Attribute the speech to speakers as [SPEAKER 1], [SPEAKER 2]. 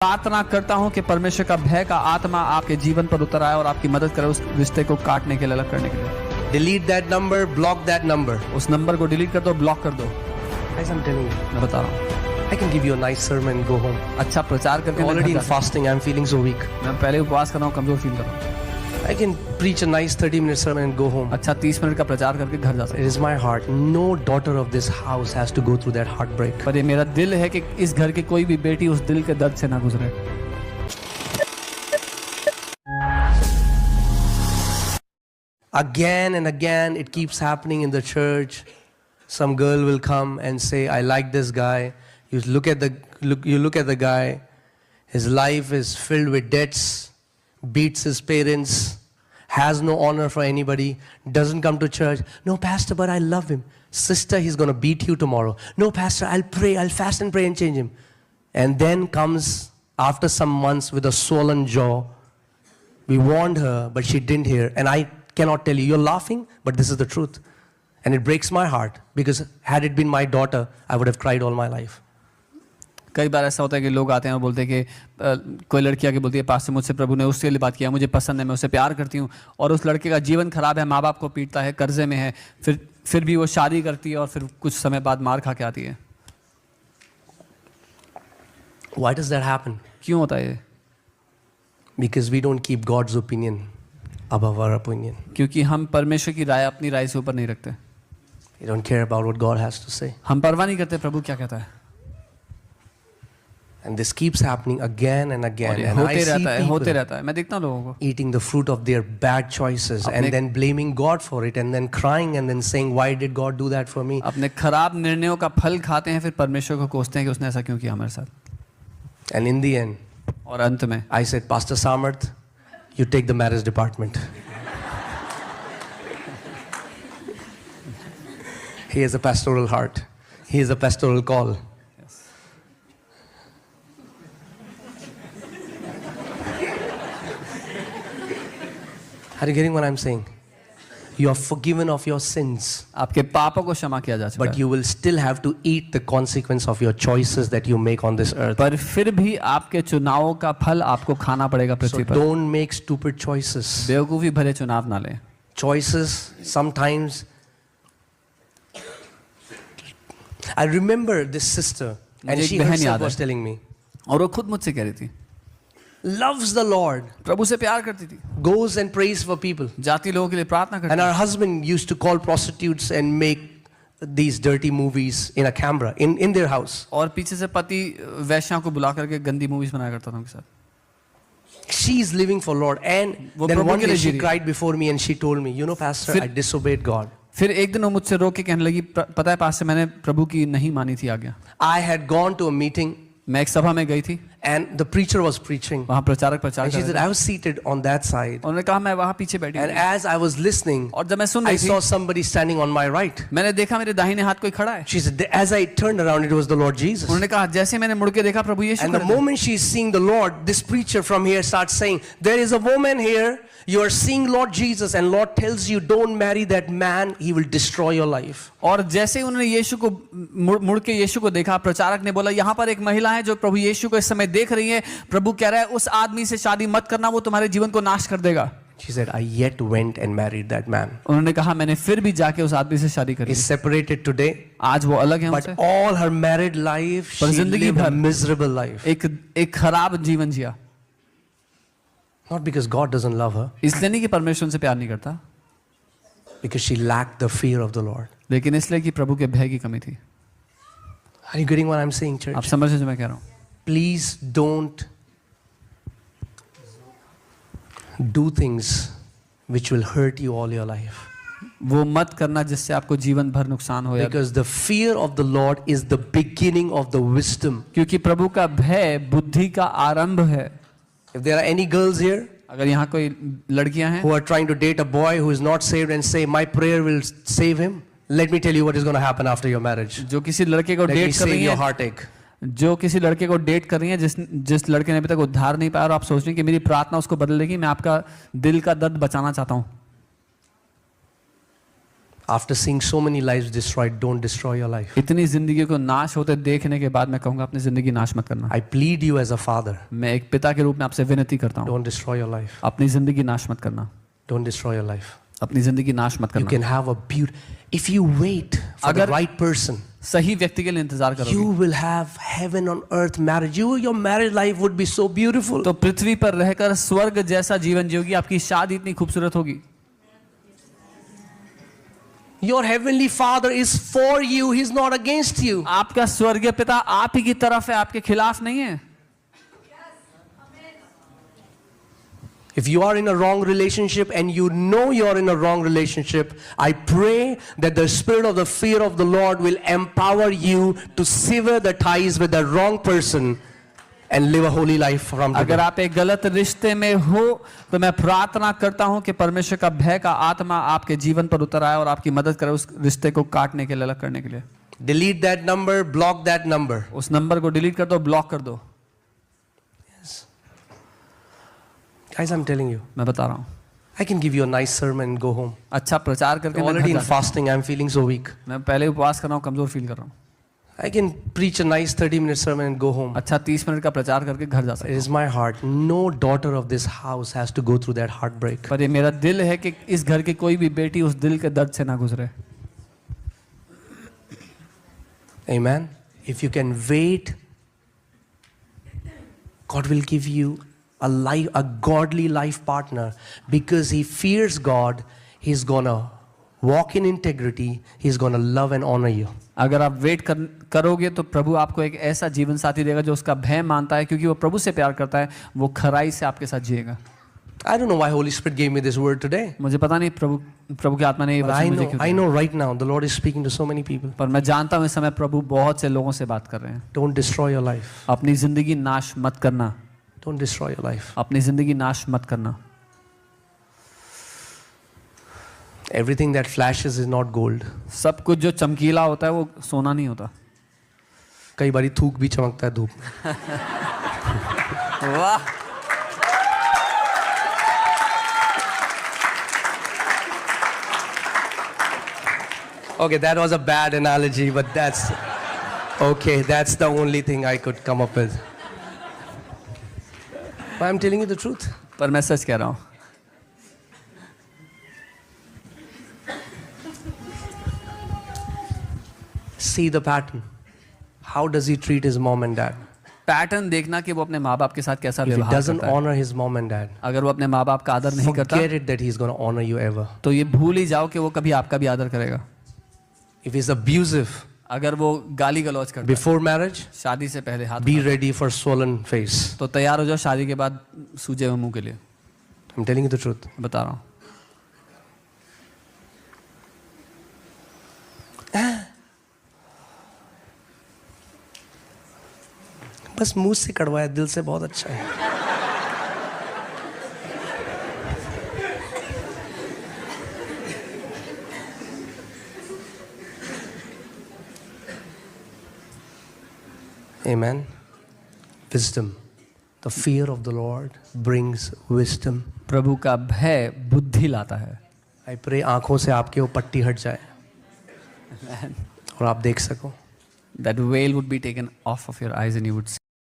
[SPEAKER 1] प्रार्थना करता हूं कि परमेश्वर का भय का आत्मा आपके जीवन पर उतर आए और आपकी मदद करे उस रिश्ते को काटने के लिए, अलग करने के लिए।
[SPEAKER 2] Delete that number, block that number.
[SPEAKER 1] उस नंबर को डिलीट कर दो, ब्लॉक कर दो।
[SPEAKER 2] Guys, I'm telling you,
[SPEAKER 1] मैं बता रहा हूं,
[SPEAKER 2] I can give you a nice sermon and go home.
[SPEAKER 1] अच्छा प्रचार करके
[SPEAKER 2] I'm
[SPEAKER 1] मैं
[SPEAKER 2] already
[SPEAKER 1] घर
[SPEAKER 2] in
[SPEAKER 1] जा सकता
[SPEAKER 2] fasting, I'm feeling so weak.
[SPEAKER 1] हूं। मैं पहले उपवास कर रहा हूं, कमजोर फील कर रहा हूं।
[SPEAKER 2] I can preach a nice 30-minute sermon and go home.
[SPEAKER 1] अच्छा 30 मिनट का प्रचार करके घर जा सकता
[SPEAKER 2] It is my heart. No daughter of this house has to go through that heartbreak.
[SPEAKER 1] हूं। पर ये मेरा दिल है कि इस घर की कोई भी बेटी उस दिल के दर्द से ना गुजरे।
[SPEAKER 2] Again and again, it keeps happening in the church. Some girl will come and say, "I like this guy." You look at the guy. His life is filled with debts, beats his parents, has no honor for anybody, doesn't come to church. "No, pastor, but I love him." "Sister, he's going to beat you tomorrow." "No, pastor, I'll pray, I'll fast and pray and change him." And then comes, after some months, with a swollen jaw. We warned her, but she didn't hear. And I cannot tell you, you're laughing, but this is the truth. And it breaks my heart, because had it been my daughter, I would have cried all my life.
[SPEAKER 1] कई बार ऐसा होता है कि लोग आते हैं और बोलते हैं कि कोई लड़की आके बोलती है, पास्टर मुझसे प्रभु ने उसके लिए बात किया, मुझे पसंद है, मैं उससे प्यार करती हूँ, और उस लड़के का जीवन खराब है, माँ बाप को पीटता है, कर्जे में है, फिर भी वो शादी करती है और फिर कुछ समय बाद मार खा के आती है।
[SPEAKER 2] Why does that happen?
[SPEAKER 1] क्यों होता है ये?
[SPEAKER 2] Because we don't keep God's opinion above our opinion.
[SPEAKER 1] क्योंकि हम परमेश्वर की राय अपनी राय से ऊपर नहीं रखते।
[SPEAKER 2] We don't care about what God has to say.
[SPEAKER 1] हम परवाह नहीं करते प्रभु क्या कहता है।
[SPEAKER 2] And this keeps happening again and again. And I
[SPEAKER 1] होते
[SPEAKER 2] see
[SPEAKER 1] रहता है।
[SPEAKER 2] people
[SPEAKER 1] मैं देखता हूँ लोगों को
[SPEAKER 2] eating the fruit of their bad choices and then blaming God for it and then crying and then saying, "Why did God do that for me?"
[SPEAKER 1] अपने खराब निर्णयों का फल खाते हैं, फिर परमेश्वर को कोसते हैं कि उसने ऐसा क्यों किया हमारे साथ।
[SPEAKER 2] And in the end,
[SPEAKER 1] और अंत में
[SPEAKER 2] I said, "Pastor Samarth, you take the marriage department." He has a pastoral heart. He has a pastoral call. Are you getting what I'm saying? You are forgiven of your sins,
[SPEAKER 1] आपके पापों को क्षमा किया जा चुका
[SPEAKER 2] but
[SPEAKER 1] है,
[SPEAKER 2] you will still have to eat the consequence of your choices that you make on this earth.
[SPEAKER 1] पर फिर भी आपके चुनावों का फल आपको खाना पड़ेगा
[SPEAKER 2] So
[SPEAKER 1] पृथ्वी पर।
[SPEAKER 2] don't make stupid choices.
[SPEAKER 1] बेवकूफी भरे चुनाव ना लें।
[SPEAKER 2] Choices sometimes. I remember this sister, and
[SPEAKER 1] मुझे एक
[SPEAKER 2] she
[SPEAKER 1] बहन
[SPEAKER 2] herself
[SPEAKER 1] याद है।
[SPEAKER 2] was telling me,
[SPEAKER 1] और वो खुद मुझसे कह रही थी,
[SPEAKER 2] loves the Lord,
[SPEAKER 1] प्रभु से प्यार करती थी,
[SPEAKER 2] goes and prays for people.
[SPEAKER 1] जाति लोगों के लिए प्रार्थना करती
[SPEAKER 2] And
[SPEAKER 1] थी,
[SPEAKER 2] her husband used to call prostitutes and make these dirty movies in a camera in their house.
[SPEAKER 1] और पीछे से पति वैश्याओं को बुला करके गंदी मूवीज बनाया करता था उनके साथ।
[SPEAKER 2] She is living for Lord. And
[SPEAKER 1] वो
[SPEAKER 2] then
[SPEAKER 1] प्रभु
[SPEAKER 2] one
[SPEAKER 1] के
[SPEAKER 2] day
[SPEAKER 1] लिए जी
[SPEAKER 2] she
[SPEAKER 1] रही है।
[SPEAKER 2] cried before me and she told me, "You know, Pastor,
[SPEAKER 1] फिर-
[SPEAKER 2] I disobeyed God.
[SPEAKER 1] फिर एक दिन वो मुझसे रो के कहने लगी, पता है पास्टर मैंने प्रभु की नहीं मानी थी आज्ञा।
[SPEAKER 2] I had gone to a meeting
[SPEAKER 1] मैं एक सभा में गई थी,
[SPEAKER 2] and the preacher was preaching.
[SPEAKER 1] वहाँ प्रचारक प्रचार
[SPEAKER 2] And
[SPEAKER 1] कर
[SPEAKER 2] she
[SPEAKER 1] रहे
[SPEAKER 2] said,
[SPEAKER 1] थे।
[SPEAKER 2] I was seated on that side.
[SPEAKER 1] उन्होंने कहा मैं वहाँ पीछे बैठी
[SPEAKER 2] And
[SPEAKER 1] हूँ।
[SPEAKER 2] as I was listening,
[SPEAKER 1] और जब मैं सुन
[SPEAKER 2] I
[SPEAKER 1] रही थी,
[SPEAKER 2] saw somebody standing on my right.
[SPEAKER 1] मैंने देखा मेरे दाहिने हाथ कोई खड़ा है।
[SPEAKER 2] She said, as I turned around, it was the Lord Jesus.
[SPEAKER 1] उन्होंने कहा जैसे मैंने मुड़ के देखा प्रभु यीशु
[SPEAKER 2] And the
[SPEAKER 1] खड़े थे।
[SPEAKER 2] moment she is seeing the Lord, this preacher from here starts saying, "There is a woman here. You are seeing Lord Jesus, and Lord tells you, don't marry that man. He will destroy your life."
[SPEAKER 1] और जैसे ही उन्होंने यीशु को मुड़ के यीशु को देखा, प्रचारक ने बोला यहाँ पर एक महिला है जो प्रभु यीशु को इस समय देख रही है, प्रभु कह रहा है उस आदमी से शादी मत करना, वो तुम्हारे जीवन को नाश कर देगा।
[SPEAKER 2] She said, "I yet went and married that man.
[SPEAKER 1] उन्होंने कहा मैंने फिर भी जाके उस आदमी से शादी करी।
[SPEAKER 2] He's separated today,
[SPEAKER 1] आज वो अलग है
[SPEAKER 2] but
[SPEAKER 1] उनसे,
[SPEAKER 2] all her married life,
[SPEAKER 1] पर
[SPEAKER 2] she
[SPEAKER 1] जिंदगी
[SPEAKER 2] lived a
[SPEAKER 1] भर
[SPEAKER 2] miserable life.
[SPEAKER 1] एक खराब जीवन जिया।
[SPEAKER 2] Not because God doesn't love her,
[SPEAKER 1] इसलिए नहीं कि परमेश्वर उनसे प्यार नहीं करता,
[SPEAKER 2] because she lacked the fear of the Lord.
[SPEAKER 1] लेकिन इसलिए कि प्रभु के भय की कमी थी।
[SPEAKER 2] Are you getting what I'm saying, church?
[SPEAKER 1] आप समझ रहे जो मैं कह रहा हूँ?
[SPEAKER 2] Please don't do things which will hurt you all your life.
[SPEAKER 1] वो मत करना जिससे आपको जीवन भर नुकसान हो।
[SPEAKER 2] Because the fear of the Lord is the beginning of the wisdom.
[SPEAKER 1] क्योंकि प्रभु का भय बुद्धि का आरंभ है।
[SPEAKER 2] If there are any girls here
[SPEAKER 1] अगर यहाँ कोई लड़कियां हैं
[SPEAKER 2] who are trying to date a boy who is not saved and say, "My prayer will save him," let me tell you what is going to happen after your marriage.
[SPEAKER 1] जो किसी लड़के को
[SPEAKER 2] Let me
[SPEAKER 1] date कर
[SPEAKER 2] save
[SPEAKER 1] रही
[SPEAKER 2] your
[SPEAKER 1] हैं,
[SPEAKER 2] heartache.
[SPEAKER 1] जो किसी लड़के को डेट कर रही हैं जिस लड़के ने अभी तक उद्धार नहीं पाया और आप सोच रहे हैं कि मेरी प्रार्थना उसको बदल देगी, मैं आपका दिल का दर्द बचाना चाहता हूँ।
[SPEAKER 2] After seeing so many lives destroyed, don't destroy your life.
[SPEAKER 1] इतनी जिंदगी को नाश होते देखने के बाद मैं कहूँगा अपनी जिंदगी नाश मत करना।
[SPEAKER 2] I plead you as a father,
[SPEAKER 1] मैं एक पिता के रूप में आपसे विनती करता हूँ,
[SPEAKER 2] don't destroy your life.
[SPEAKER 1] अपनी जिंदगी नाश मत करना,
[SPEAKER 2] Don't destroy your life.
[SPEAKER 1] अपनी जिंदगी नाश मत
[SPEAKER 2] You
[SPEAKER 1] करना।
[SPEAKER 2] can have a beauty. If you wait for the
[SPEAKER 1] अगर-
[SPEAKER 2] right person,
[SPEAKER 1] सही व्यक्ति के लिए इंतजार
[SPEAKER 2] you
[SPEAKER 1] करोगे
[SPEAKER 2] will have heaven on earth marriage. Your married life would be so beautiful.
[SPEAKER 1] तो पृथ्वी पर रहकर स्वर्ग जैसा जीवन जियोगी, आपकी शादी इतनी खूबसूरत होगी।
[SPEAKER 2] Your heavenly Father is for you. He's not against you.
[SPEAKER 1] आपका स्वर्गीय पिता आप ही की तरफ है, आपके खिलाफ नहीं है।
[SPEAKER 2] If you are in a wrong relationship and you know you're in a wrong relationship, I pray that the spirit of the fear of the Lord will empower you to sever the ties with the wrong person and live a holy life from
[SPEAKER 1] अगर
[SPEAKER 2] today.
[SPEAKER 1] आप एक गलत रिश्ते में हो तो मैं प्रार्थना करता हूं कि परमेश्वर का भय का आत्मा आपके जीवन पर उतर आए और आपकी मदद करे उस रिश्ते को काटने के लिए, अलग करने के लिए।
[SPEAKER 2] Delete that number, block that number.
[SPEAKER 1] उस नंबर को डिलीट कर दो, ब्लॉक कर दो।
[SPEAKER 2] Guys, I'm telling you,
[SPEAKER 1] मैं बता रहा हूँ,
[SPEAKER 2] I can give you a nice sermon and go home.
[SPEAKER 1] अच्छा प्रचार करके
[SPEAKER 2] I'm
[SPEAKER 1] मैं
[SPEAKER 2] already
[SPEAKER 1] घर
[SPEAKER 2] in
[SPEAKER 1] जा-
[SPEAKER 2] fasting, I'm feeling so weak.
[SPEAKER 1] मैं पहले उपवास कर रहा हूँ, कमजोर फील कर रहा हूँ।
[SPEAKER 2] I can preach a nice 30-minute sermon and go home.
[SPEAKER 1] अच्छा 30 मिनट का प्रचार करके घर जा सकता
[SPEAKER 2] It is my heart. No daughter of this house has to go through that heartbreak.
[SPEAKER 1] हूँ। पर ये मेरा दिल है कि इस घर की कोई भी बेटी उस दिल के दर्द से ना गुजरे।
[SPEAKER 2] Amen. If you can wait, God will give you a life, a godly life partner, because he fears God. He's gonna walk in integrity. He's gonna love and honor you.
[SPEAKER 1] अगर आप वेट करोगे तो प्रभु आपको एक ऐसा जीवन साथी देगा जो उसका भय मानता है, क्योंकि वो प्रभु से प्यार करता है, वो खराई से आपके साथ जिएगा।
[SPEAKER 2] I don't know why Holy Spirit gave me this word today.
[SPEAKER 1] मुझे पता नहीं प्रभु की आत्मा ने ये
[SPEAKER 2] But
[SPEAKER 1] वचन मुझे क्यों
[SPEAKER 2] I
[SPEAKER 1] दिया।
[SPEAKER 2] know right now the Lord is speaking to so many people.
[SPEAKER 1] पर मैं जानता हूँ इस समय प्रभु बहुत से लोगों से बात कर रहे हैं।
[SPEAKER 2] Don't destroy your life.
[SPEAKER 1] अपनी जिंदगी नाश मत करना,
[SPEAKER 2] Don't destroy your life.
[SPEAKER 1] अपनी जिंदगी नाश मत करना।
[SPEAKER 2] Everything that flashes is not gold.
[SPEAKER 1] सब कुछ जो चमकीला होता है वो सोना नहीं होता।
[SPEAKER 2] कई बारी थूक भी चमकता है धूप में।
[SPEAKER 1] वाह,
[SPEAKER 2] Okay, that was a bad analogy, but that's okay. That's the only thing I could come up with. But I'm telling you the truth.
[SPEAKER 1] पर मैं सच कह रहा हूँ।
[SPEAKER 2] See the pattern. How does he treat his mom and dad?
[SPEAKER 1] Pattern देखना कि वो अपने माँ बाप के साथ कैसा
[SPEAKER 2] If he
[SPEAKER 1] व्यवहार
[SPEAKER 2] doesn't
[SPEAKER 1] करता है।
[SPEAKER 2] honor his mom and dad,
[SPEAKER 1] अगर वो अपने माँ बाप का आदर नहीं करता
[SPEAKER 2] forget it that he's going to honor you ever.
[SPEAKER 1] तो ये भूल ही जाओ कि वो कभी आपका भी आदर करेगा।
[SPEAKER 2] If he's abusive
[SPEAKER 1] अगर वो गाली गलौज करता है
[SPEAKER 2] before marriage,
[SPEAKER 1] शादी से पहले हाथ
[SPEAKER 2] be ready for swollen face.
[SPEAKER 1] तो तैयार हो जाओ शादी के बाद सूजे हुए मुंह के लिए।
[SPEAKER 2] I'm telling you the truth.
[SPEAKER 1] बता रहा हूँ।
[SPEAKER 2] बस मुंह से कड़वा है, दिल से बहुत अच्छा है। Amen. Wisdom. The fear of the Lord brings wisdom.
[SPEAKER 1] प्रभु का भय बुद्धि लाता है।
[SPEAKER 2] I pray आंखों से आपके वो पट्टी हट जाए और आप देख सको।
[SPEAKER 1] That veil would be taken off of your eyes and you would